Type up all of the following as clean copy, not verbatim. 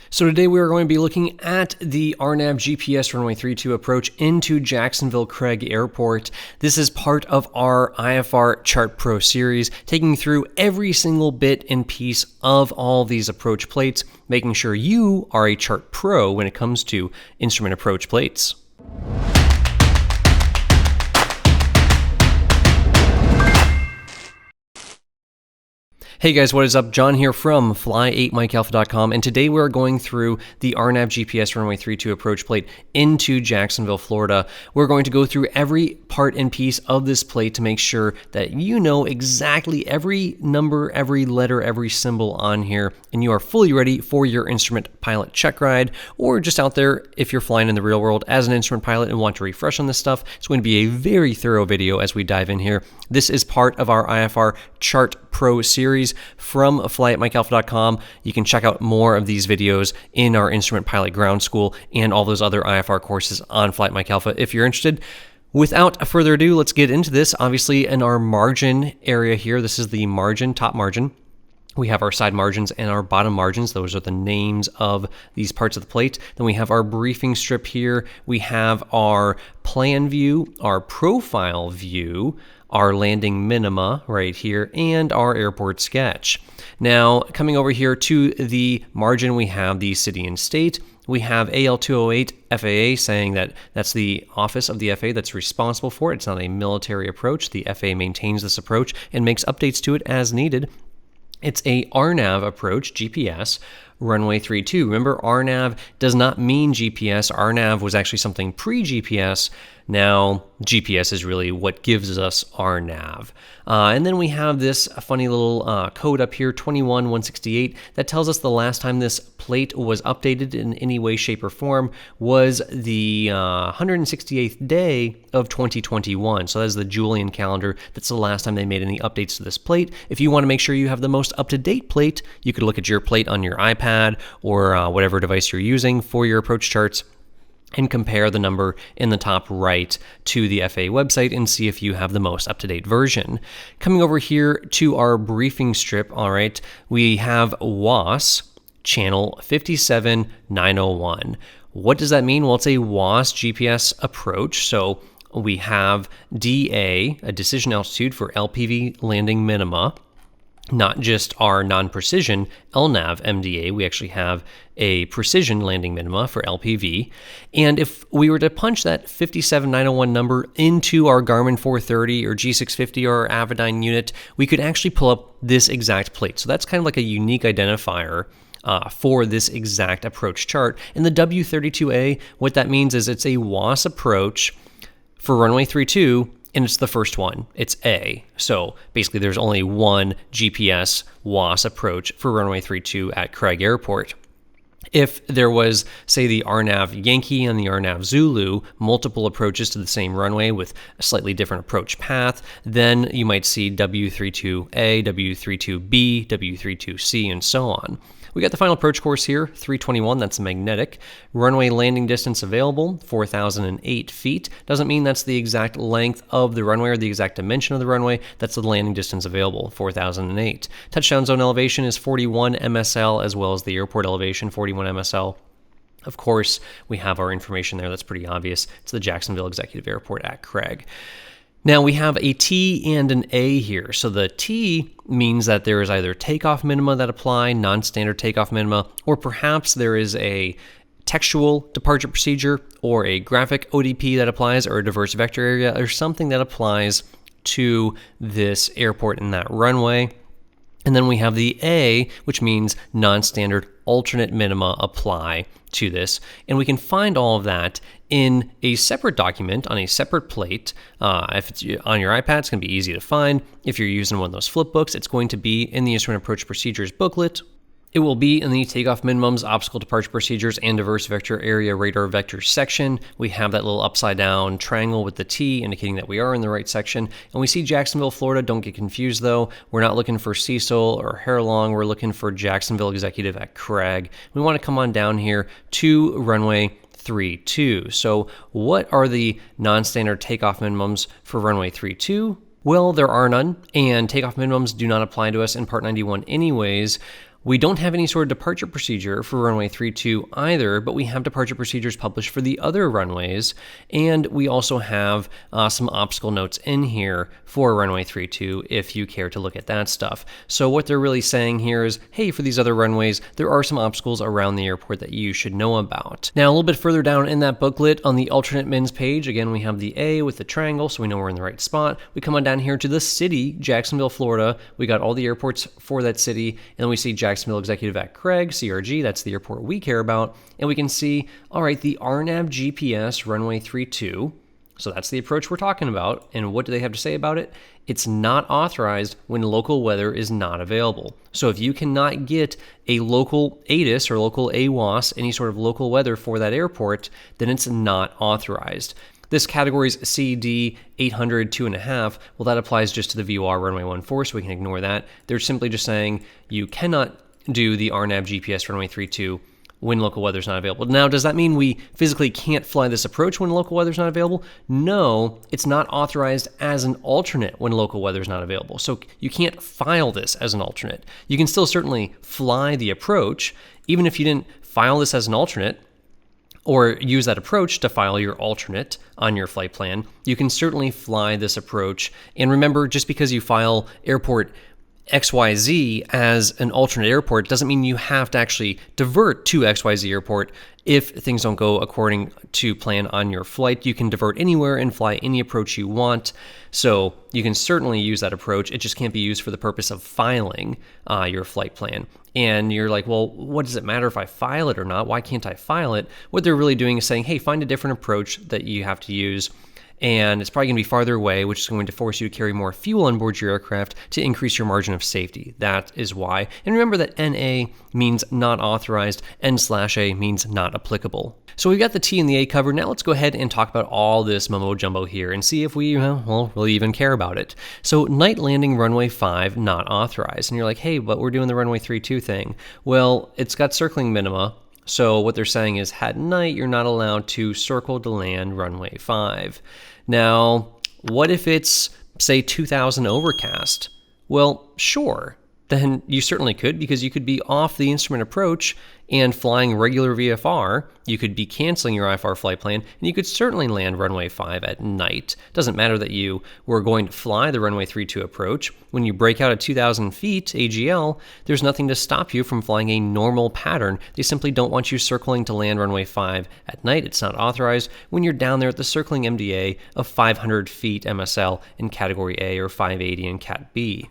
So today we are going to be looking at the RNAV GPS runway 32 approach into Jacksonville Craig Airport. This is part of our IFR Chart Pro series, taking through every single bit and piece of all these approach plates, making sure you are a chart pro when it comes to instrument approach plates. Hey guys, what is up? John here from fly8mikealpha.com, and today we're going through the RNAV GPS runway 32 approach plate into Jacksonville, Florida. We're going to go through every part and piece of this plate to make sure that you know exactly every number, every letter, every symbol on here, and you are fully ready for your instrument pilot check ride, or just out there if you're flying in the real world as an instrument pilot and want to refresh on this stuff. It's going to be a very thorough video as we dive in here. This is part of our IFR Chart Pro series from fly8mikealpha.com. You can check out more of these videos in our Instrument Pilot Ground School and all those other IFR courses on Fly8mikealpha if you're interested. Without further ado, let's get into this. Obviously, in our margin area here, this is the margin, top margin. We have our side margins and our bottom margins. Those are the names of these parts of the plate. Then we have our briefing strip here. We have our plan view, our profile view, our landing minima right here, and our airport sketch. Now, coming over here to the margin, we have the city and state. We have AL208 FAA saying that that's the office of the FAA that's responsible for it. It's not a military approach. The FAA maintains this approach and makes updates to it as needed. It's a RNAV approach, GPS, runway 32. Remember, RNAV does not mean GPS. RNAV was actually something pre-GPS. Now, GPS is really what gives us RNAV. And then we have this funny little code up here, 21168, that tells us the last time this plate was updated in any way, shape, or form was the 168th day of 2021. So that's the Julian calendar. That's the last time they made any updates to this plate. If you want to make sure you have the most up-to-date plate, you could look at your plate on your iPad or whatever device you're using for your approach charts and compare the number in the top right to the FAA website and see if you have the most up-to-date version. Coming over here to our briefing strip, all right, we have WAAS channel 57901. What does that mean? Well, it's a WAAS GPS approach. So we have DA, a decision altitude for LPV landing minima, not just our non-precision LNAV MDA. We actually have a precision landing minima for LPV. And if we were to punch that 57901 number into our Garmin 430 or G650 or our Avidyne unit, we could actually pull up this exact plate. So that's kind of like a unique identifier for this exact approach chart. In the W32A, what that means is it's a WAAS approach for runway 32, and it's the first one. It's A. So basically there's only one GPS WAAS approach for runway 32 at Craig Airport. If there was, say, the RNAV Yankee and the RNAV Zulu, multiple approaches to the same runway with a slightly different approach path, then you might see W32A, W32B, W32C, and so on. We got the final approach course here, 321, that's magnetic. Runway landing distance available, 4,008 feet. Doesn't mean that's the exact length of the runway or the exact dimension of the runway. That's the landing distance available, 4,008. Touchdown zone elevation is 41 MSL, as well as the airport elevation, 41 MSL. Of course, we have our information there. That's pretty obvious. It's the Jacksonville Executive Airport at Craig. Now we have a T and an A here. So the T means that there is either takeoff minima that apply, non-standard takeoff minima, or perhaps there is a textual departure procedure or a graphic ODP that applies, or a diverse vector area, or something that applies to this airport and that runway. And then we have the A, which means non-standard alternate minima apply to this. And we can find all of that in a separate document on a separate plate. If it's on your iPad, it's going to be easy to find. If you're using one of those flip books, it's going to be in the Instrument Approach Procedures booklet. It will be in the takeoff minimums, obstacle departure procedures, and diverse vector area radar vector section. We have that little upside down triangle with the T indicating that we are in the right section. And we see Jacksonville, Florida. Don't get confused though. We're not looking for Cecil or Haralong. We're looking for Jacksonville Executive at Craig. We want to come on down here to runway 32. So what are the non-standard takeoff minimums for runway 32? Well, there are none, and takeoff minimums do not apply to us in Part 91 anyways. We don't have any sort of departure procedure for runway 32 either, but we have departure procedures published for the other runways, and we also have some obstacle notes in here for runway 32 if you care to look at that stuff. So what they're really saying here is, hey, for these other runways, there are some obstacles around the airport that you should know about. Now, a little bit further down in that booklet on the alternate mins page, again, we have the A with the triangle, so we know we're in the right spot. We come on down here to the city, Jacksonville, Florida. We got all the airports for that city, and then we see Jacksonville Executive at Craig, CRG, that's the airport we care about, and we can see, all right, the RNAV GPS runway 32, so that's the approach we're talking about, and what do they have to say about it? It's not authorized when local weather is not available. So if you cannot get a local ATIS or local AWAS, any sort of local weather for that airport, then it's not authorized. This category's CD 800 2.5, well, that applies just to the VOR runway 14, so we can ignore that. They're simply just saying you cannot do the RNAV GPS runway 32 when local weather is not available. Now, does that mean we physically can't fly this approach when local weather is not available? No, it's not authorized as an alternate when local weather is not available. So you can't file this as an alternate. You can still certainly fly the approach, even if you didn't file this as an alternate, or use that approach to file your alternate on your flight plan. You can certainly fly this approach. And remember, just because you file airport XYZ as an alternate airport doesn't mean you have to actually divert to XYZ airport if things don't go according to plan on your flight. You can divert anywhere and fly any approach you want. So you can certainly use that approach. It just can't be used for the purpose of filing your flight plan. And you're like, well, what does it matter if I file it or not? Why can't I file it? What they're really doing is saying, hey, find a different approach that you have to use. And it's probably going to be farther away, which is going to force you to carry more fuel on board your aircraft to increase your margin of safety. That is why. And remember that NA means not authorized, N/A means not applicable. So we've got the T and the A covered. Now let's go ahead and talk about all this mumbo jumbo here and see if we, really even care about it. So night landing runway 5, not authorized. And you're like, hey, but we're doing the runway 32 thing. Well, it's got circling minima. So what they're saying is at night, you're not allowed to circle to land runway 5. Now, what if it's, say, 2000 overcast? Well, sure. Then you certainly could, because you could be off the instrument approach and flying regular VFR. You could be canceling your IFR flight plan, and you could certainly land runway 5 at night. Doesn't matter that you were going to fly the runway 32 approach. When you break out at 2,000 feet AGL, there's nothing to stop you from flying a normal pattern. They simply don't want you circling to land runway 5 at night. It's not authorized when you're down there at the circling MDA of 500 feet MSL in Category A or 580 in Cat B.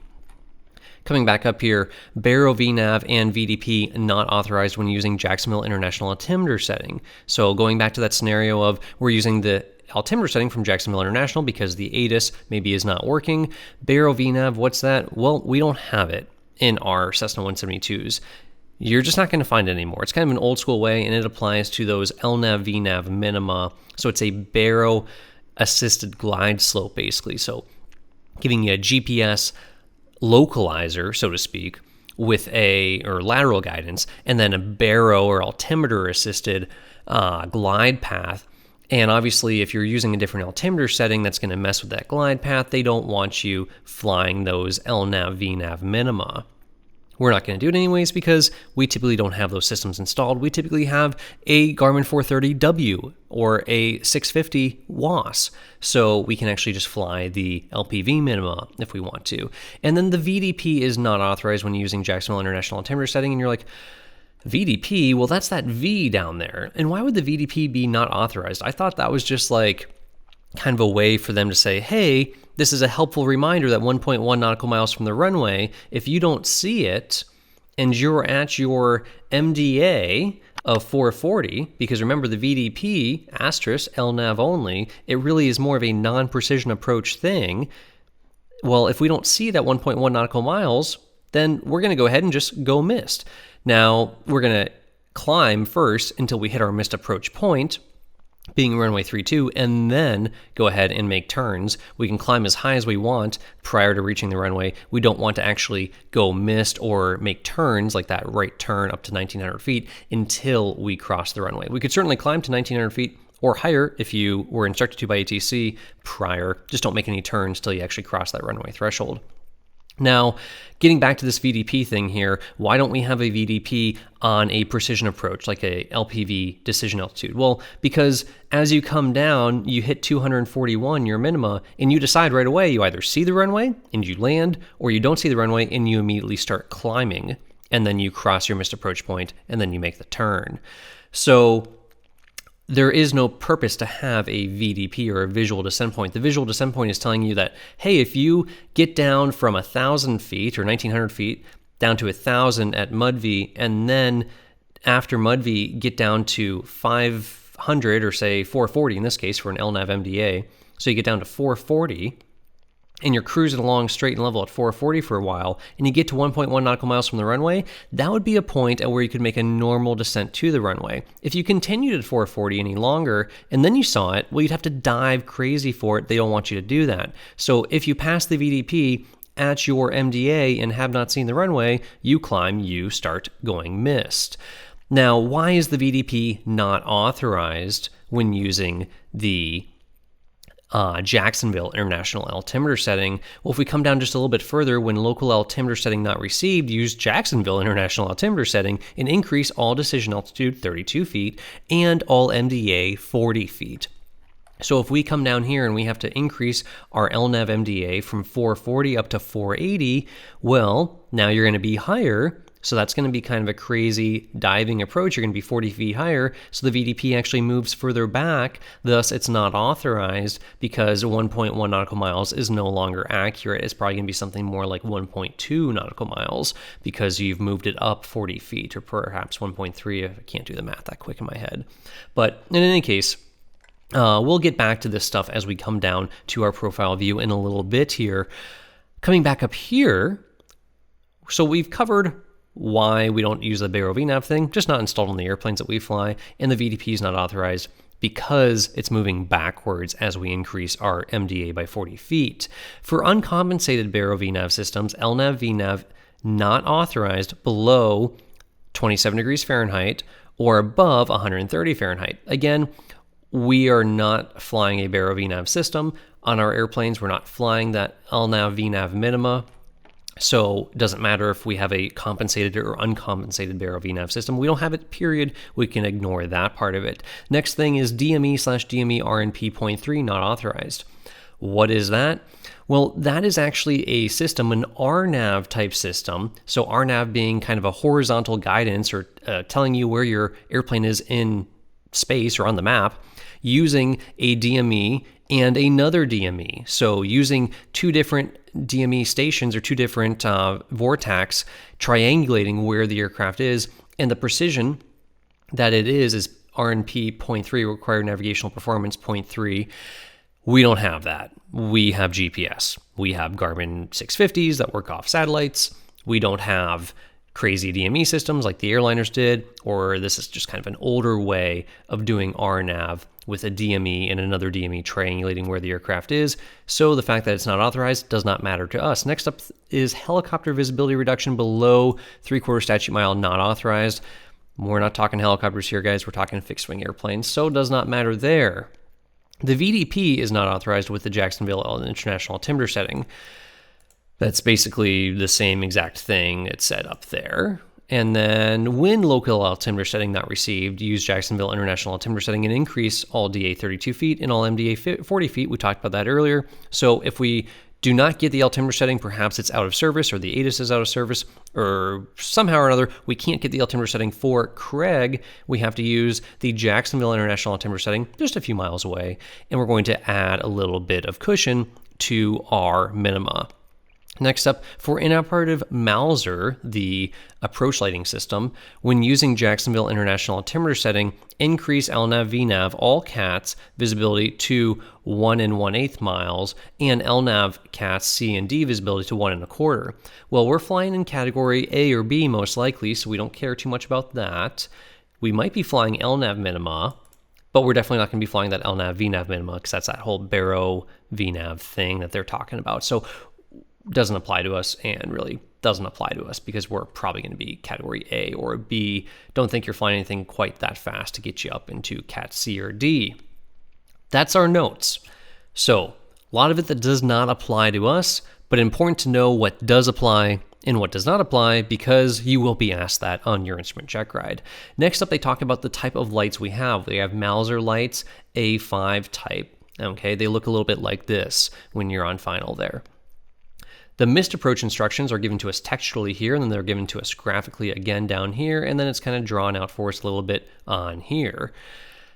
Coming back up here, Baro VNAV and VDP not authorized when using Jacksonville International altimeter setting. So going back to that scenario of we're using the altimeter setting from Jacksonville International because the ATIS maybe is not working. Baro VNAV, what's that? Well, we don't have it in our Cessna 172s. You're just not going to find it anymore. It's kind of an old school way, and it applies to those LNAV, VNAV minima. So it's a Baro assisted glide slope, basically. So giving you a GPS localizer, so to speak, with or lateral guidance, and then a baro or altimeter assisted glide path. And obviously, if you're using a different altimeter setting, that's going to mess with that glide path. They don't want you flying those LNAV, VNAV minima. We're not going to do it anyways because we typically don't have those systems installed. We typically have a Garmin 430W or a 650 WAAS, so we can actually just fly the LPV minima if we want to. And then the VDP is not authorized when using Jacksonville International altimeter setting, and you're like, VDP? Well, that's that V down there. And why would the VDP be not authorized? I thought that was just like kind of a way for them to say, hey, this is a helpful reminder that 1.1 nautical miles from the runway, if you don't see it and you're at your MDA of 440, because remember the VDP, asterisk, LNAV only, it really is more of a non-precision approach thing. Well, if we don't see that 1.1 nautical miles, then we're going to go ahead and just go missed. Now, we're going to climb first until we hit our missed approach point, being runway 32, and then go ahead and make turns. We can climb as high as we want prior to reaching the runway. We don't want to actually go missed or make turns like that right turn up to 1,900 feet until we cross the runway. We could certainly climb to 1,900 feet or higher if you were instructed to by ATC prior. Just don't make any turns till you actually cross that runway threshold. Now, getting back to this VDP thing here, why don't we have a VDP on a precision approach, like a LPV decision altitude? Well, because as you come down, you hit 241, your minima, and you decide right away, you either see the runway and you land, or you don't see the runway and you immediately start climbing, and then you cross your missed approach point, and then you make the turn. So there is no purpose to have a VDP or a visual descent point. The visual descent point is telling you that, hey, if you get down from 1,000 feet or 1,900 feet down to 1,000 at MUDV, and then after MUDV get down to 500 or say 440 in this case for an LNAV MDA, so you get down to 440, and you're cruising along straight and level at 440 for a while, and you get to 1.1 nautical miles from the runway, that would be a point at where you could make a normal descent to the runway. If you continued at 440 any longer, and then you saw it, well, you'd have to dive crazy for it. They don't want you to do that. So if you pass the VDP at your MDA and have not seen the runway, you climb, you start going missed. Now, why is the VDP not authorized when using the Jacksonville International Altimeter setting? Well, if we come down just a little bit further, when local altimeter setting not received, use Jacksonville International Altimeter setting and increase all decision altitude 32 feet and all MDA 40 feet. So if we come down here and we have to increase our LNAV MDA from 440 up to 480, well, now you're going to be higher. So that's going to be kind of a crazy diving approach. You're going to be 40 feet higher. So the VDP actually moves further back. Thus, it's not authorized because 1.1 nautical miles is no longer accurate. It's probably going to be something more like 1.2 nautical miles because you've moved it up 40 feet, or perhaps 1.3. I can't do the math that quick in my head. But in any case, we'll get back to this stuff as we come down to our profile view in a little bit here. Coming back up here, so we've covered why we don't use the Baro VNAV thing, just not installed on the airplanes that we fly, and the VDP is not authorized because it's moving backwards as we increase our MDA by 40 feet. For uncompensated Baro VNAV systems, LNAV VNAV not authorized below 27 degrees Fahrenheit or above 130 Fahrenheit. Again, we are not flying a Baro VNAV system on our airplanes. We're not flying that LNAV VNAV minima. So it doesn't matter if we have a compensated or uncompensated Baro VNAV system. We don't have it, period. We can ignore that part of it. Next thing is DME/DME RNP 0.3 not authorized. What is that? Well, that is actually a system, an RNAV type system. So RNAV being kind of a horizontal guidance or telling you where your airplane is in space or on the map, using a DME and another DME. So using two different DME stations or two different vortex, triangulating where the aircraft is, and the precision that it is RNP 0.3, required navigational performance 0.3. We don't have that. We have GPS. We have Garmin 650s that work off satellites. We don't have crazy DME systems like the airliners did, or this is just kind of an older way of doing RNAV with a DME and another DME triangulating where the aircraft is. So the fact that it's not authorized does not matter to us. Next up is helicopter visibility reduction below 3/4 statute mile, not authorized. We're not talking helicopters here, guys. We're talking fixed wing airplanes. So it does not matter there. The VDP is not authorized with the Jacksonville International Altimeter setting. That's basically the same exact thing it said up there. And then when local altimeter setting not received, use Jacksonville International Altimeter setting and increase all DA 32 feet and all MDA 40 feet. We talked about that earlier. So if we do not get the altimeter setting, perhaps it's out of service or the ATIS is out of service or somehow or another, we can't get the altimeter setting for Craig. We have to use the Jacksonville International Altimeter setting just a few miles away. And we're going to add a little bit of cushion to our minima. Next up, for inoperative Mauser, the approach lighting system, when using Jacksonville International Altimeter setting, increase LNAV VNAV all CATs visibility to 1 1/8 miles and LNAV CATs C and D visibility to 1 1/4. Well, we're flying in category A or B most likely, so we don't care too much about that. We might be flying LNAV minima, but we're definitely not going to be flying that LNAV VNAV minima because that's that whole Baro VNAV thing that they're talking about. So doesn't apply to us and really doesn't apply to us because we're probably going to be category A or B. Don't think you're flying anything quite that fast to get you up into Cat C or D. That's our notes. So a lot of it that does not apply to us, but important to know what does apply and what does not apply, because you will be asked that on your instrument check ride. Next up, they talk about the type of lights we have. We have Mauser lights, A5 type. Okay, they look a little bit like this when you're on final there. The missed approach instructions are given to us textually here, and then they're given to us graphically again down here, and then it's kind of drawn out for us a little bit on here.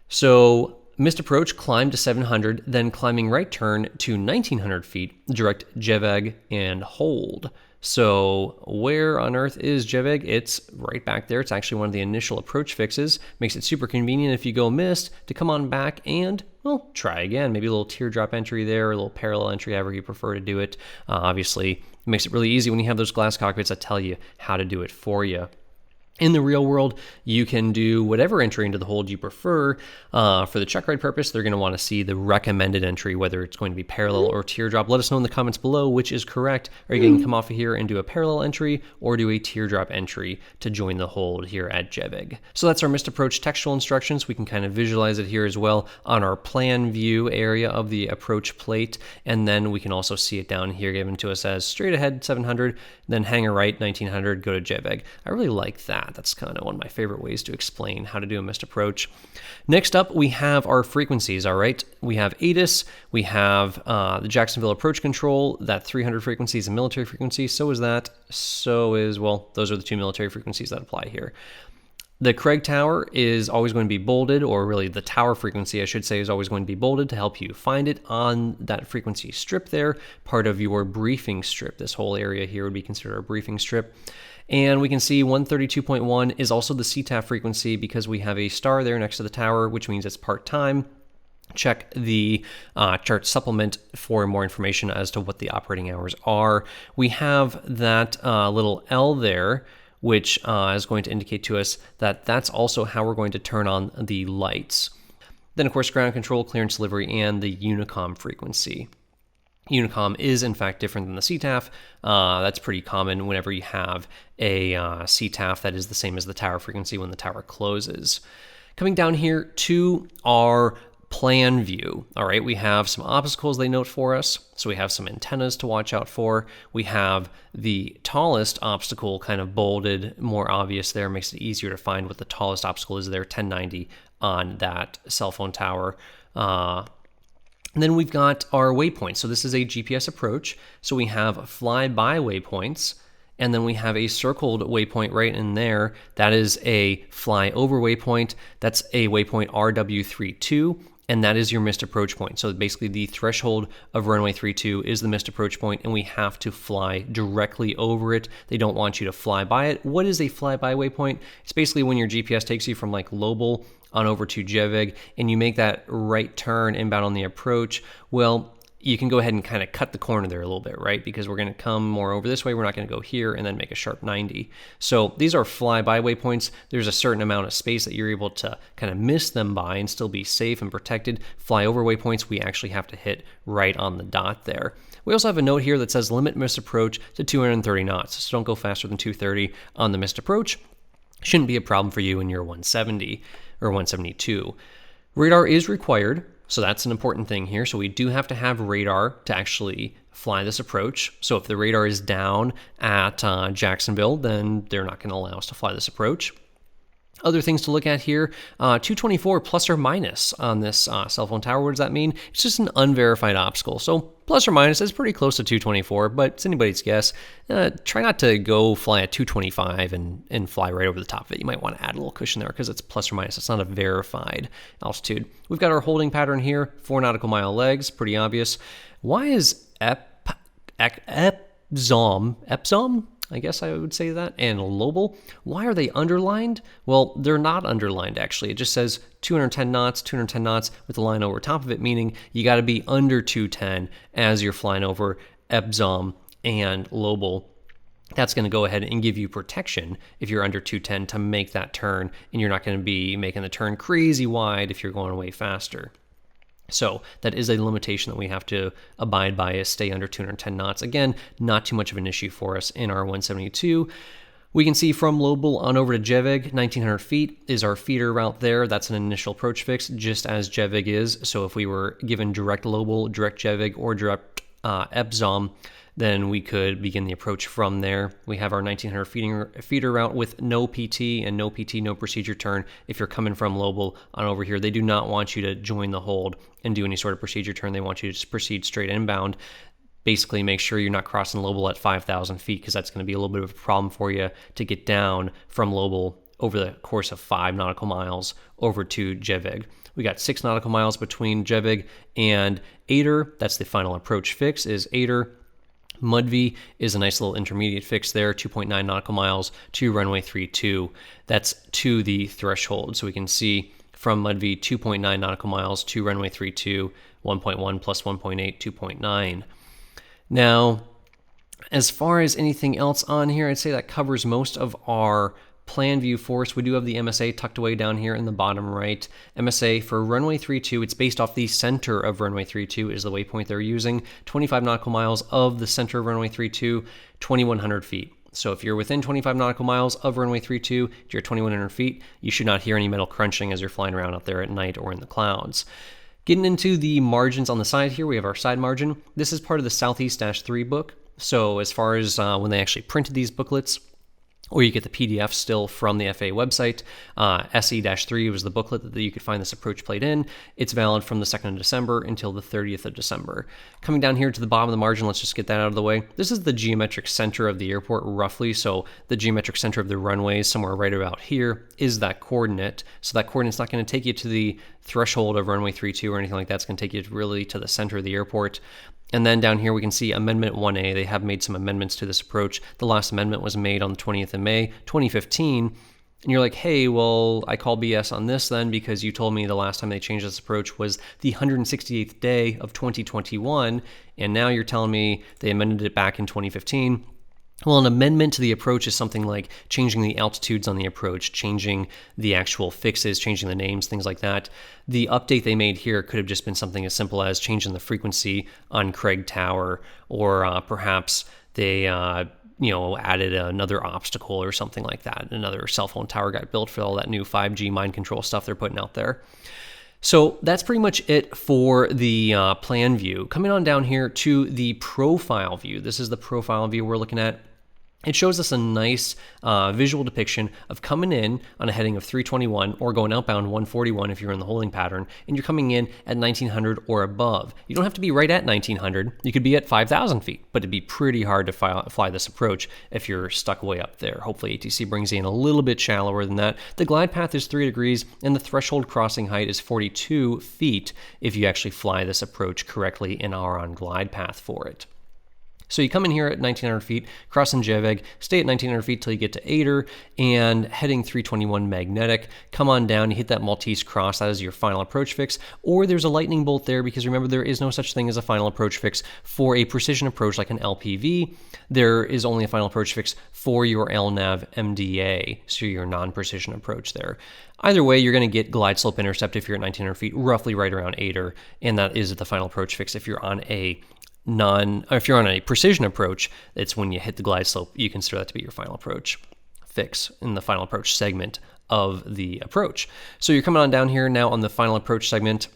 So missed approach, climb to 700, then climbing right turn to 1900 feet, direct JVEG and hold. So where on earth is JVEG? It's right back there. It's actually one of the initial approach fixes. Makes it super convenient if you go missed to come on back and, well, try again. Maybe a little teardrop entry there, a little parallel entry, however you prefer to do it. Obviously, it makes it really easy when you have those glass cockpits that tell you how to do it for you. In the real world, you can do whatever entry into the hold you prefer. For the check ride purpose, they're going to want to see the recommended entry, whether it's going to be parallel or teardrop. Let us know in the comments below which is correct. Are you going to come off of here and do a parallel entry or do a teardrop entry to join the hold here at JVEG? So that's our missed approach textual instructions. We can kind of visualize it here as well on our plan view area of the approach plate. And then we can also see it down here given to us as straight ahead 700, then hangar right 1900, go to JVEG. I really like that. That's kind of one of my favorite ways to explain how to do a missed approach. Next up, we have our frequencies, all right? We have ATIS, we have the Jacksonville Approach Control, that 300 frequency is a military frequency, so is that, well, those are the two military frequencies that apply here. The Craig Tower is always going to be bolded, or really the tower frequency, I should say, is always going to be bolded to help you find it on that frequency strip there, part of your briefing strip. This whole area here would be considered a briefing strip. And we can see 132.1 is also the CTAF frequency because we have a star there next to the tower, which means it's part-time. Check the chart supplement for more information as to what the operating hours are. We have that little L there, which is going to indicate to us that that's also how we're going to turn on the lights. Then, of course, ground control, clearance delivery, and the Unicom frequency. Unicom is, in fact, different than the CTAF. That's pretty common whenever you have a CTAF that is the same as the tower frequency when the tower closes. Coming down here to our plan view, all right, we have some obstacles they note for us. So we have some antennas to watch out for. We have the tallest obstacle kind of bolded, more obvious there, makes it easier to find what the tallest obstacle is there, 1090 on that cell phone tower. And then we've got our waypoints. So this is a GPS approach. So we have flyby waypoints, and then we have a circled waypoint right in there. That is a flyover waypoint. That's a waypoint RW32, and that is your missed approach point. So basically the threshold of runway 32 is the missed approach point, and we have to fly directly over it. They don't want you to fly by it. What is a flyby waypoint? It's basically when your GPS takes you from like Lobel on over to JVEG, and you make that right turn inbound on the approach. Well, you can go ahead and kind of cut the corner there a little bit, right? Because we're going to come more over this way. We're not going to go here and then make a sharp 90. So these are flyby waypoints. There's a certain amount of space that you're able to kind of miss them by and still be safe and protected. Flyover waypoints, we actually have to hit right on the dot there. We also have a note here that says limit missed approach to 230 knots. So don't go faster than 230 on the missed approach. Shouldn't be a problem for you in your 170 or 172. Radar is required, so that's an important thing here. So we do have to have radar to actually fly this approach. So if the radar is down at Jacksonville, then they're not going to allow us to fly this approach. Other things to look at here, 224 plus or minus on this cell phone tower. What does that mean? It's just an unverified obstacle. So plus or minus is pretty close to 224, but it's anybody's guess. Try not to go fly at 225 and fly right over the top of it. You might want to add a little cushion there because it's plus or minus. It's not a verified altitude. We've got our holding pattern here, 4 nautical mile legs, pretty obvious. Why is Epsom? I guess I would say that, and Lobel. Why are they underlined? Well, they're not underlined, actually. It just says 210 knots with a line over top of it, meaning you got to be under 210 as you're flying over Epsom and Lobel. That's going to go ahead and give you protection if you're under 210 to make that turn, and you're not going to be making the turn crazy wide if you're going way faster. So that is a limitation that we have to abide by, is stay under 210 knots. Again, not too much of an issue for us in our 172. We can see from Lobel on over to JVEG, 1900 feet is our feeder route there. That's an initial approach fix, just as JVEG is. So if we were given direct Lobel, direct JVEG, or direct Epsom, then we could begin the approach from there. We have our 1900 feeder route with no PT and no PT, no procedure turn. If you're coming from Lobel on over here, they do not want you to join the hold and do any sort of procedure turn. They want you to just proceed straight inbound. Basically, make sure you're not crossing Lobel at 5,000 feet, because that's going to be a little bit of a problem for you to get down from Lobel over the course of 5 nautical miles over to Gjevig. We got 6 nautical miles between Gjevig and Ader. That's the final approach fix, is Ader. Mudvee is a nice little intermediate fix there, 2.9 nautical miles to runway 32. That's to the threshold. So we can see from Mudvee, 2.9 nautical miles to runway 32, 1.1 plus 1.8, 2.9. Now, as far as anything else on here, I'd say that covers most of our plan view for us. We do have the MSA tucked away down here in the bottom right. MSA for runway 32, it's based off the center of runway 32 is the waypoint they're using. 25 nautical miles of the center of runway 32, 2,100 feet. So if you're within 25 nautical miles of runway 32, you're 2,100 feet, you should not hear any metal crunching as you're flying around out there at night or in the clouds. Getting into the margins on the side here, we have our side margin. This is part of the Southeast-3 book. So as far as when they actually printed these booklets, or you get the PDF still from the FAA website. SE-3 was the booklet that you could find this approach plate in. It's valid from the 2nd of December until the 30th of December. Coming down here to the bottom of the margin, let's just get that out of the way. This is the geometric center of the airport, roughly. So the geometric center of the runways, somewhere right about here, is that coordinate. So that coordinate's not going to take you to the threshold of runway 32 or anything like that. It's going to take you really to the center of the airport. And then down here we can see Amendment 1A. They have made some amendments to this approach. The last amendment was made on the 20th of May, 2015. And you're like, hey, well, I call BS on this then, because you told me the last time they changed this approach was the 168th day of 2021. And now you're telling me they amended it back in 2015. Well, an amendment to the approach is something like changing the altitudes on the approach, changing the actual fixes, changing the names, things like that. The update they made here could have just been something as simple as changing the frequency on Craig Tower, or perhaps they added another obstacle or something like that. Another cell phone tower got built for all that new 5G mind control stuff they're putting out there. So that's pretty much it for the plan view. Coming on down here to the profile view. This is the profile view we're looking at. It shows us a nice visual depiction of coming in on a heading of 321 or going outbound 141 if you're in the holding pattern, and you're coming in at 1900 or above. You don't have to be right at 1900. You could be at 5,000 feet, but it'd be pretty hard to fly this approach if you're stuck way up there. Hopefully ATC brings you in a little bit shallower than that. The glide path is 3 degrees, and the threshold crossing height is 42 feet if you actually fly this approach correctly and are on glide path for it. So you come in here at 1,900 feet, crossing Gjevig, stay at 1,900 feet till you get to Ader, and heading 321 magnetic. Come on down, you hit that Maltese cross, that is your final approach fix, or there's a lightning bolt there, because remember, there is no such thing as a final approach fix for a precision approach like an LPV. There is only a final approach fix for your LNAV MDA, so your non-precision approach there. Either way, you're going to get glide slope intercept if you're at 1,900 feet, roughly right around Ader, and that is the final approach fix if you're on a if you're on a precision approach. It's when you hit the glide slope, you consider that to be your final approach fix in the final approach segment of the approach. So you're coming on down here now on the final approach segment.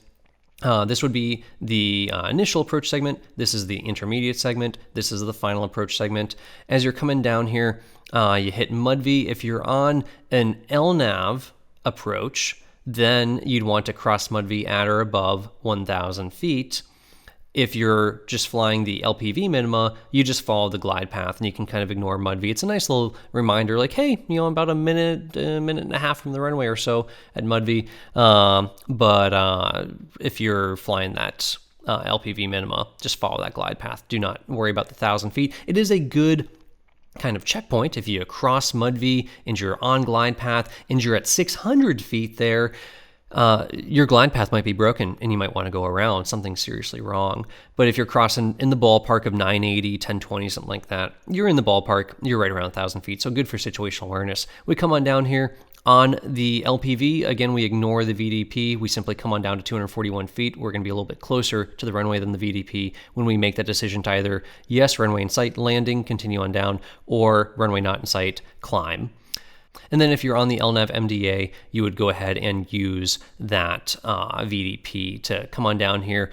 This would be the initial approach segment. This is the intermediate segment. This is the final approach segment. As you're coming down here, you hit Mudvee. If you're on an LNAV approach, then you'd want to cross Mudvee at or above 1,000 feet. If you're just flying the LPV minima, you just follow the glide path and you can kind of ignore Mudvee. It's a nice little reminder, like, hey, I'm about a minute and a half from the runway or so at Mudvee. But if you're flying that LPV minima, just follow that glide path. Do not worry about the 1,000 feet. It is a good kind of checkpoint if you cross Mudvee and you're on glide path and you're at 600 feet there. Your glide path might be broken and you might want to go around. Something seriously wrong. But if you're crossing in the ballpark of 980, 1020, something like that, you're in the ballpark. You're right around 1,000 feet. So good for situational awareness. We come on down here on the LPV. Again, we ignore the VDP. We simply come on down to 241 feet. We're going to be a little bit closer to the runway than the VDP when we make that decision to either, yes, runway in sight, landing, continue on down, or runway not in sight, climb. And then if you're on the LNAV MDA, you would go ahead and use that VDP to come on down here,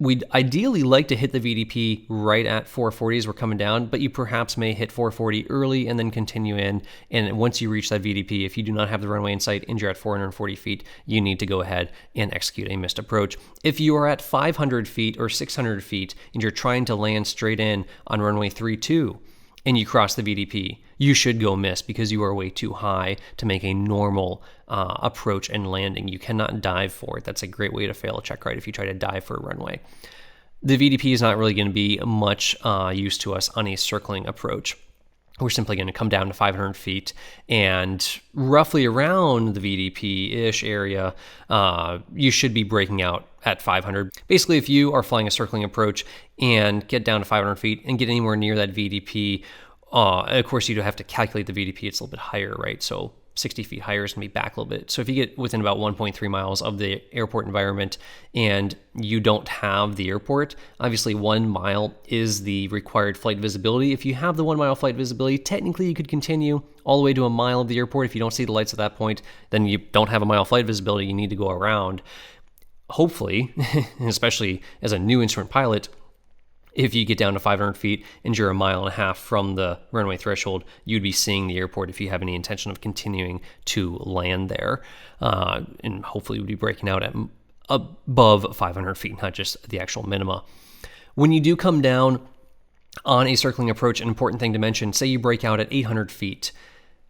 We'd ideally like to hit the VDP right at 440 as we're coming down, but you perhaps may hit 440 early and then continue in. And once you reach that VDP, if you do not have the runway in sight and you're at 440 feet, you need to go ahead and execute a missed approach. If you are at 500 feet or 600 feet and you're trying to land straight in on runway 32 and you cross the VDP, you should go miss because you are way too high to make a normal approach and landing. You cannot dive for it. That's a great way to fail a checkride if you try to dive for a runway. The VDP is not really going to be much use to us on a circling approach. We're simply going to come down to 500 feet and roughly around the VDP-ish area, you should be breaking out at 500. Basically, if you are flying a circling approach and get down to 500 feet and get anywhere near that VDP, of course, you do have to calculate the VDP. It's a little bit higher, right? So 60 feet higher is going to be back a little bit. So if you get within about 1.3 miles of the airport environment and you don't have the airport, obviously 1 mile is the required flight visibility. If you have the 1 mile flight visibility, technically you could continue all the way to a mile of the airport. If you don't see the lights at that point, then you don't have a mile flight visibility. You need to go around. Hopefully, especially as a new instrument pilot, if you get down to 500 feet and you're 1.5 miles from the runway threshold, you'd be seeing the airport if you have any intention of continuing to land there. And hopefully you'd be breaking out at above 500 feet, not just the actual minima. When you do come down on a circling approach, an important thing to mention, say you break out at 800 feet.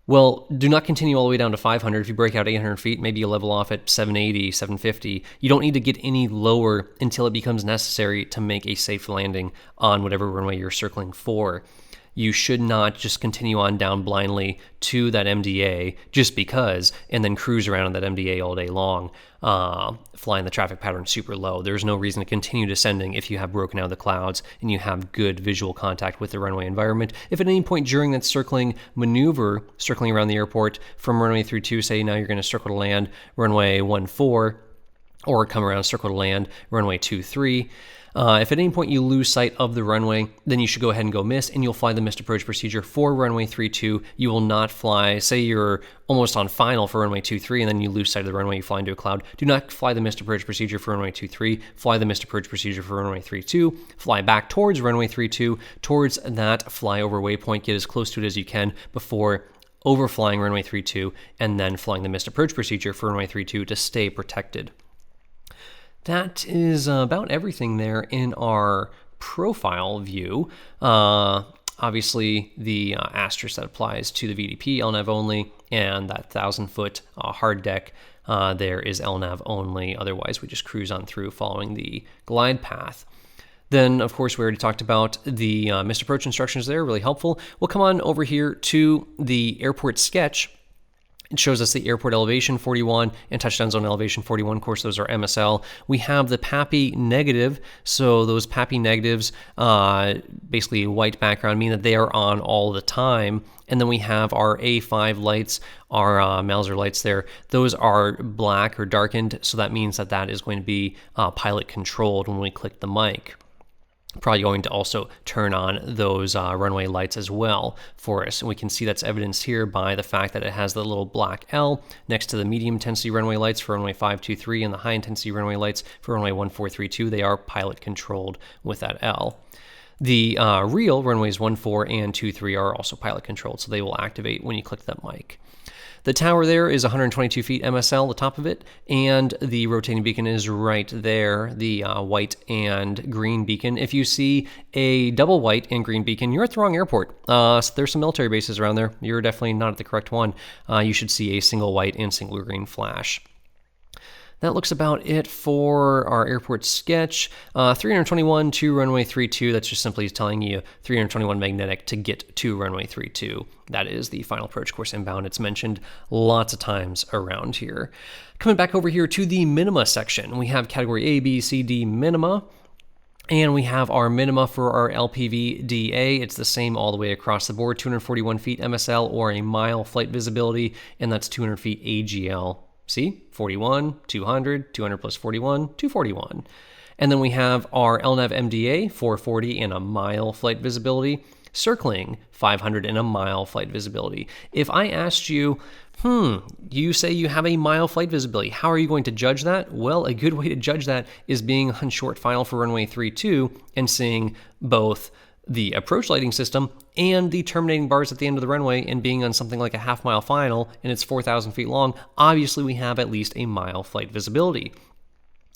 Well, do not continue all the way down to 500. If you break out 800 feet, maybe you level off at 780, 750. You don't need to get any lower until it becomes necessary to make a safe landing on whatever runway you're circling for. You should not just continue on down blindly to that MDA just because, and then cruise around on that MDA all day long, flying the traffic pattern super low. There's no reason to continue descending if you have broken out of the clouds and you have good visual contact with the runway environment. If at any point during that circling maneuver, circling around the airport from runway 32, say now you're going to circle to land runway 14, or come around circle to land runway 23, if at any point you lose sight of the runway, then you should go ahead and go miss, and you'll fly the missed approach procedure for runway 32. You will not fly, say you're almost on final for runway 23, and then you lose sight of the runway, you fly into a cloud. Do not fly the missed approach procedure for runway 23. Fly the missed approach procedure for runway 32. Fly back towards runway 32, towards that flyover waypoint. Get as close to it as you can before overflying runway 32, and then flying the missed approach procedure for runway 32 to stay protected. That is about everything there in our profile view. Obviously, the asterisk that applies to the VDP, LNAV only, and that 1,000-foot hard deck there is LNAV only. Otherwise, we just cruise on through following the glide path. Then, of course, we already talked about the missed approach instructions there, really helpful. We'll come on over here to the airport sketch. It shows us the airport elevation 41 and touchdown zone elevation 41. Of course, those are MSL. We have the PAPI negative. So those PAPI negatives, basically a white background, mean that they are on all the time. And then we have our A5 lights, our Mauser lights there. Those are black or darkened. So that means that that is going to be pilot controlled when we click the mic. Probably going to also turn on those runway lights as well for us. And we can see that's evidenced here by the fact that it has the little black L next to the medium intensity runway lights for runway 523 and the high intensity runway lights for runway 1432. They are pilot controlled with that L. The real runways 14 and 23 are also pilot controlled, so they will activate when you click that mic. The tower there is 122 feet MSL, the top of it, and the rotating beacon is right there, the white and green beacon. If you see a double white and green beacon, you're at the wrong airport. So there's some military bases around there. You're definitely not at the correct one. You should see a single white and single green flash. That looks about it for our airport sketch. 321 to runway 32. That's just simply telling you 321 magnetic to get to runway 32. That is the final approach course inbound. It's mentioned lots of times around here. Coming back over here to the minima section, we have category A, B, C, D minima. And we have our minima for our LPV-DA. It's the same all the way across the board, 241 feet MSL or a mile flight visibility, and that's 200 feet AGL. See, 41, 200, 200 plus 41, 241. And then we have our LNAV MDA, 440 and a mile flight visibility. circling 500 and a mile flight visibility. If I asked you, you say you have a mile flight visibility, how are you going to judge that? Well, a good way to judge that is being on short final for runway 32 and seeing both the approach lighting system and the terminating bars at the end of the runway, and being on something like a half-mile final and it's 4,000 feet long. Obviously, we have at least a mile flight visibility.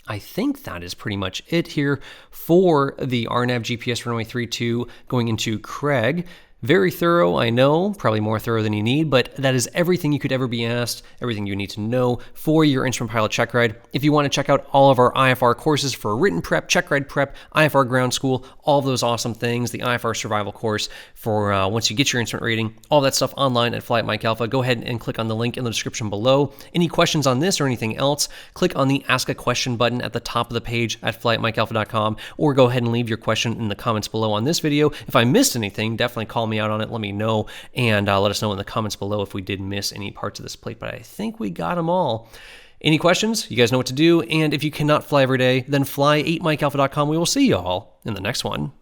I think that is pretty much it here for the RNAV GPS runway 32 going into Craig. Very thorough, I know, probably more thorough than you need, but that is everything you could ever be asked, everything you need to know for your instrument pilot check ride. If you want to check out all of our IFR courses for written prep, check ride prep, IFR ground school, all of those awesome things, the IFR survival course for once you get your instrument rating, all that stuff online at Flight Mike Alpha, go ahead and click on the link in the description below. Any questions on this or anything else, click on the Ask a Question button at the top of the page at flightmikealpha.com, or go ahead and leave your question in the comments below on this video. If I missed anything, definitely call me out on it, let me know, and let us know in the comments below if we did miss any parts of this plate, but I think we got them all. Any questions? You guys know what to do, and if you cannot fly every day, then fly 8mikealpha.com. We will see you all in the next one.